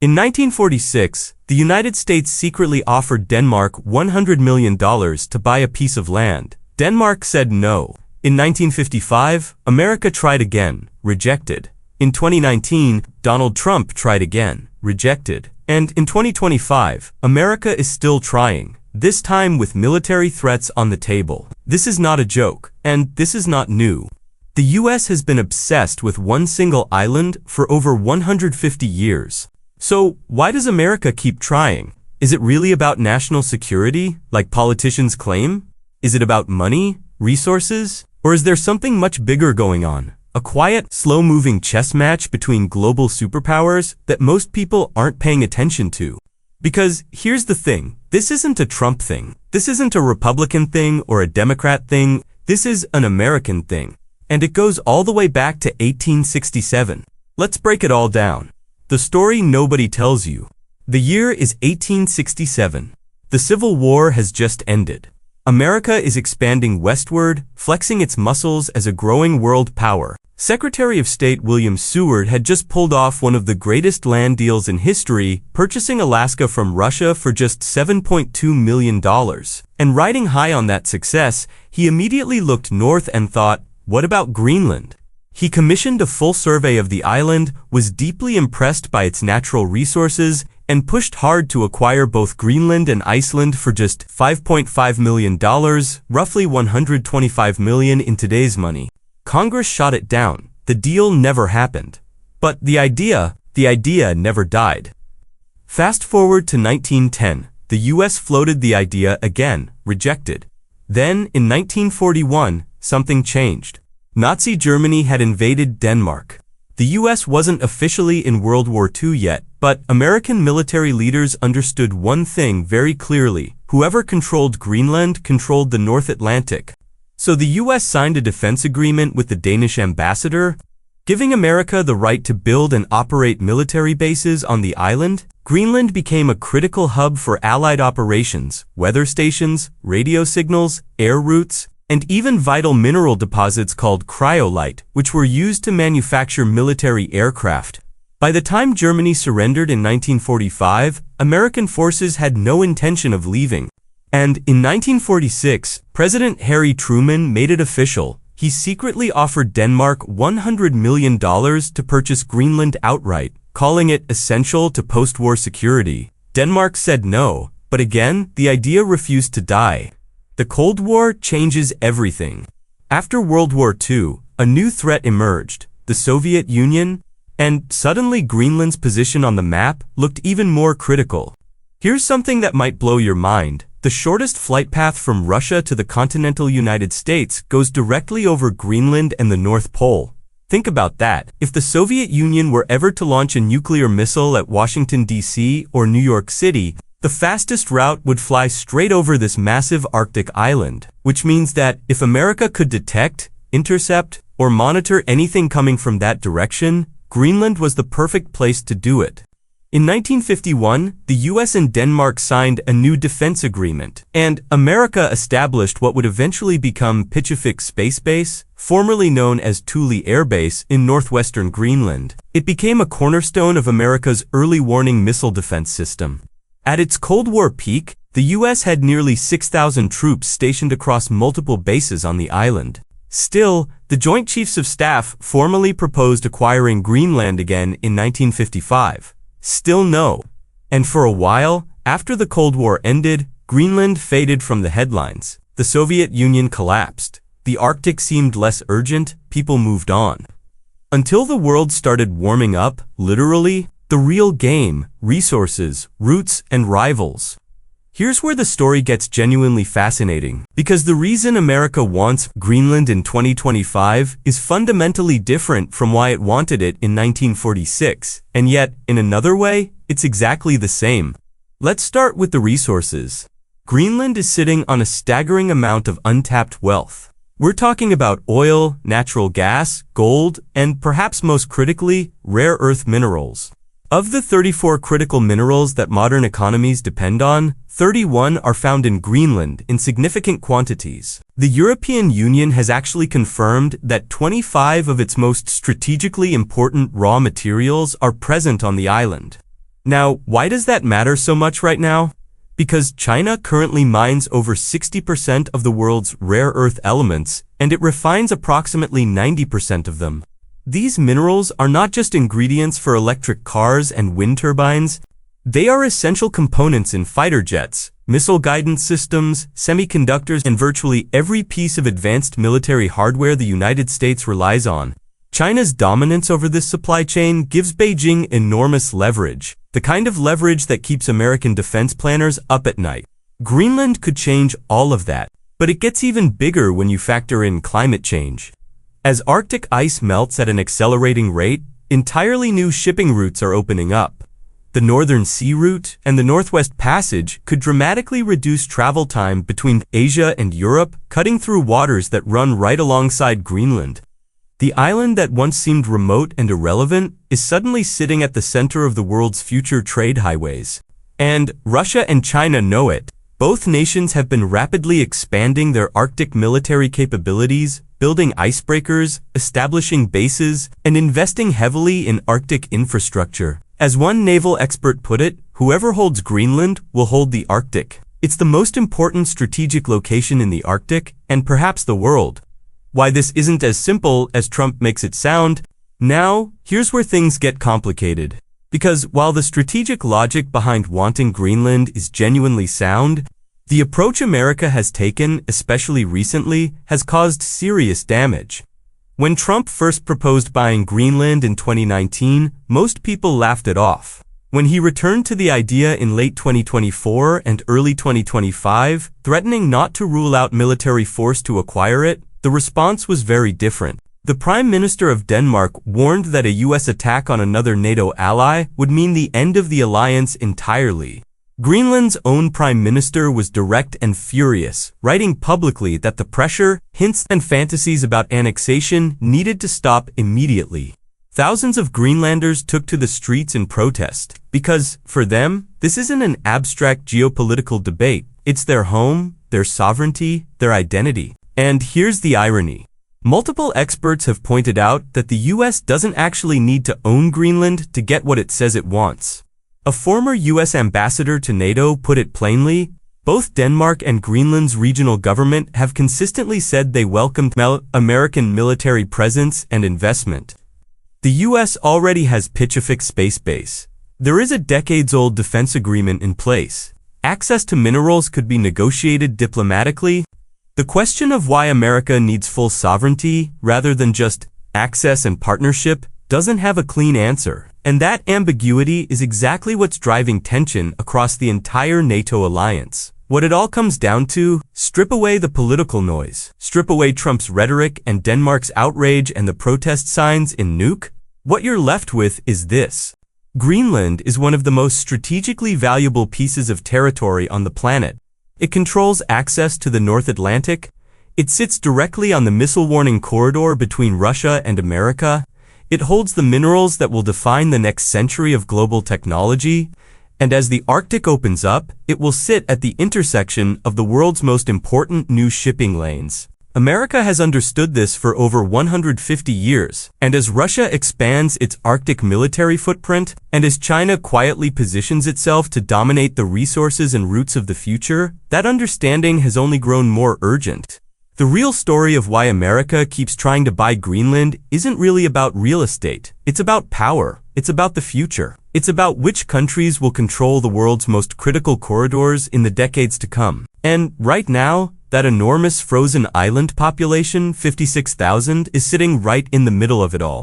In 1946, the United States secretly offered Denmark $100 million to buy a piece of land. Denmark said no. In 1955, America tried again, rejected. In 2019, Donald Trump tried again, rejected. And in 2025, America is still trying, this time with military threats on the table. This is not a joke, and this is not new. The US has been obsessed with one single island for over 150 years. So, why does America keep trying? Is it really about national security, like politicians claim? Is it about money, resources? Or is there something much bigger going on? A quiet, slow-moving chess match between global superpowers that most people aren't paying attention to. Because here's the thing, this isn't a Trump thing. This isn't a Republican thing or a Democrat thing. This is an American thing. And it goes all the way back to 1867. Let's break it all down. The story nobody tells you. The year is 1867. The Civil War has just ended. America is expanding westward, flexing its muscles as a growing world power. Secretary of State William Seward had just pulled off one of the greatest land deals in history, purchasing Alaska from Russia for just $7.2 million. And riding high on that success, he immediately looked north and thought, what about Greenland? He commissioned a full survey of the island, was deeply impressed by its natural resources, and pushed hard to acquire both Greenland and Iceland for just $5.5 million, roughly $125 million in today's money. Congress shot it down. The deal never happened. But the idea never died. Fast forward to 1910. The US floated the idea again, rejected. Then, in 1941, something changed. Nazi Germany had invaded Denmark. The US wasn't officially in World War II yet, but American military leaders understood one thing very clearly. Whoever controlled Greenland controlled the North Atlantic. So the US signed a defense agreement with the Danish ambassador, giving America the right to build and operate military bases on the island. Greenland became a critical hub for Allied operations, weather stations, radio signals, air routes, and even vital mineral deposits called cryolite, which were used to manufacture military aircraft. By the time Germany surrendered in 1945, American forces had no intention of leaving. And in 1946, President Harry Truman made it official. He secretly offered Denmark $100 million to purchase Greenland outright, calling it essential to post-war security. Denmark said no, but again, the idea refused to die. The Cold War changes everything. After World War II, a new threat emerged, the Soviet Union, and suddenly Greenland's position on the map looked even more critical. Here's something that might blow your mind. The shortest flight path from Russia to the continental United States goes directly over Greenland and the North Pole. Think about that. If the Soviet Union were ever to launch a nuclear missile at Washington, D.C. or New York City, the fastest route would fly straight over this massive Arctic island, which means that if America could detect, intercept, or monitor anything coming from that direction, Greenland was the perfect place to do it. In 1951, the US and Denmark signed a new defense agreement, and America established what would eventually become Pichafik Space Base, formerly known as Thule Air Base, in northwestern Greenland. It became a cornerstone of America's early warning missile defense system. At its Cold War peak, the US had nearly 6,000 troops stationed across multiple bases on the island. Still, the Joint Chiefs of Staff formally proposed acquiring Greenland again in 1955. Still no. And for a while, after the Cold War ended, Greenland faded from the headlines. The Soviet Union collapsed. The Arctic seemed less urgent, people moved on. Until the world started warming up, literally, the real game, resources, routes, and rivals. Here's where the story gets genuinely fascinating, because the reason America wants Greenland in 2025 is fundamentally different from why it wanted it in 1946, and yet, in another way, it's exactly the same. Let's start with the resources. Greenland is sitting on a staggering amount of untapped wealth. We're talking about oil, natural gas, gold, and perhaps most critically, rare earth minerals. Of the 34 critical minerals that modern economies depend on, 31 are found in Greenland in significant quantities. The European Union has actually confirmed that 25 of its most strategically important raw materials are present on the island. Now, why does that matter so much right now? Because China currently mines over 60% of the world's rare earth elements, and it refines approximately 90% of them. These minerals are not just ingredients for electric cars and wind turbines. They are essential components in fighter jets, missile guidance systems, semiconductors, and virtually every piece of advanced military hardware the United States relies on. China's dominance over this supply chain gives Beijing enormous leverage, the kind of leverage that keeps American defense planners up at night. Greenland could change all of that, but it gets even bigger when you factor in climate change. As Arctic ice melts at an accelerating rate, entirely new shipping routes are opening up. The Northern Sea Route and the Northwest Passage could dramatically reduce travel time between Asia and Europe, cutting through waters that run right alongside Greenland. The island that once seemed remote and irrelevant is suddenly sitting at the center of the world's future trade highways. And Russia and China know it. Both nations have been rapidly expanding their Arctic military capabilities, building icebreakers, establishing bases, and investing heavily in Arctic infrastructure. As one naval expert put it, whoever holds Greenland will hold the Arctic. It's the most important strategic location in the Arctic, and perhaps the world. Why this isn't as simple as Trump makes it sound? Now, here's where things get complicated. Because while the strategic logic behind wanting Greenland is genuinely sound, the approach America has taken, especially recently, has caused serious damage. When Trump first proposed buying Greenland in 2019, most people laughed it off. When he returned to the idea in late 2024 and early 2025, threatening not to rule out military force to acquire it, the response was very different. The Prime Minister of Denmark warned that a US attack on another NATO ally would mean the end of the alliance entirely. Greenland's own Prime Minister was direct and furious, writing publicly that the pressure, hints, and fantasies about annexation needed to stop immediately. Thousands of Greenlanders took to the streets in protest, because, for them, this isn't an abstract geopolitical debate. It's their home, their sovereignty, their identity. And here's the irony. Multiple experts have pointed out that the US doesn't actually need to own Greenland to get what it says it wants. A former US ambassador to NATO put it plainly, both Denmark and Greenland's regional government have consistently said they welcomed American military presence and investment. The US already has Pitchafix Space Base. There is a decades-old defense agreement in place. Access to minerals could be negotiated diplomatically. The question of why America needs full sovereignty, rather than just access and partnership, doesn't have a clean answer. And that ambiguity is exactly what's driving tension across the entire NATO alliance. What it all comes down to, strip away the political noise, strip away Trump's rhetoric and Denmark's outrage and the protest signs in Nuuk. What you're left with is this. Greenland is one of the most strategically valuable pieces of territory on the planet. It controls access to the North Atlantic. It sits directly on the missile warning corridor between Russia and America. It holds the minerals that will define the next century of global technology. And as the Arctic opens up, it will sit at the intersection of the world's most important new shipping lanes. America has understood this for over 150 years, and as Russia expands its Arctic military footprint, and as China quietly positions itself to dominate the resources and routes of the future, that understanding has only grown more urgent. The real story of why America keeps trying to buy Greenland isn't really about real estate. It's about power. It's about the future. It's about which countries will control the world's most critical corridors in the decades to come. And right now, that enormous frozen island population, 56,000, is sitting right in the middle of it all.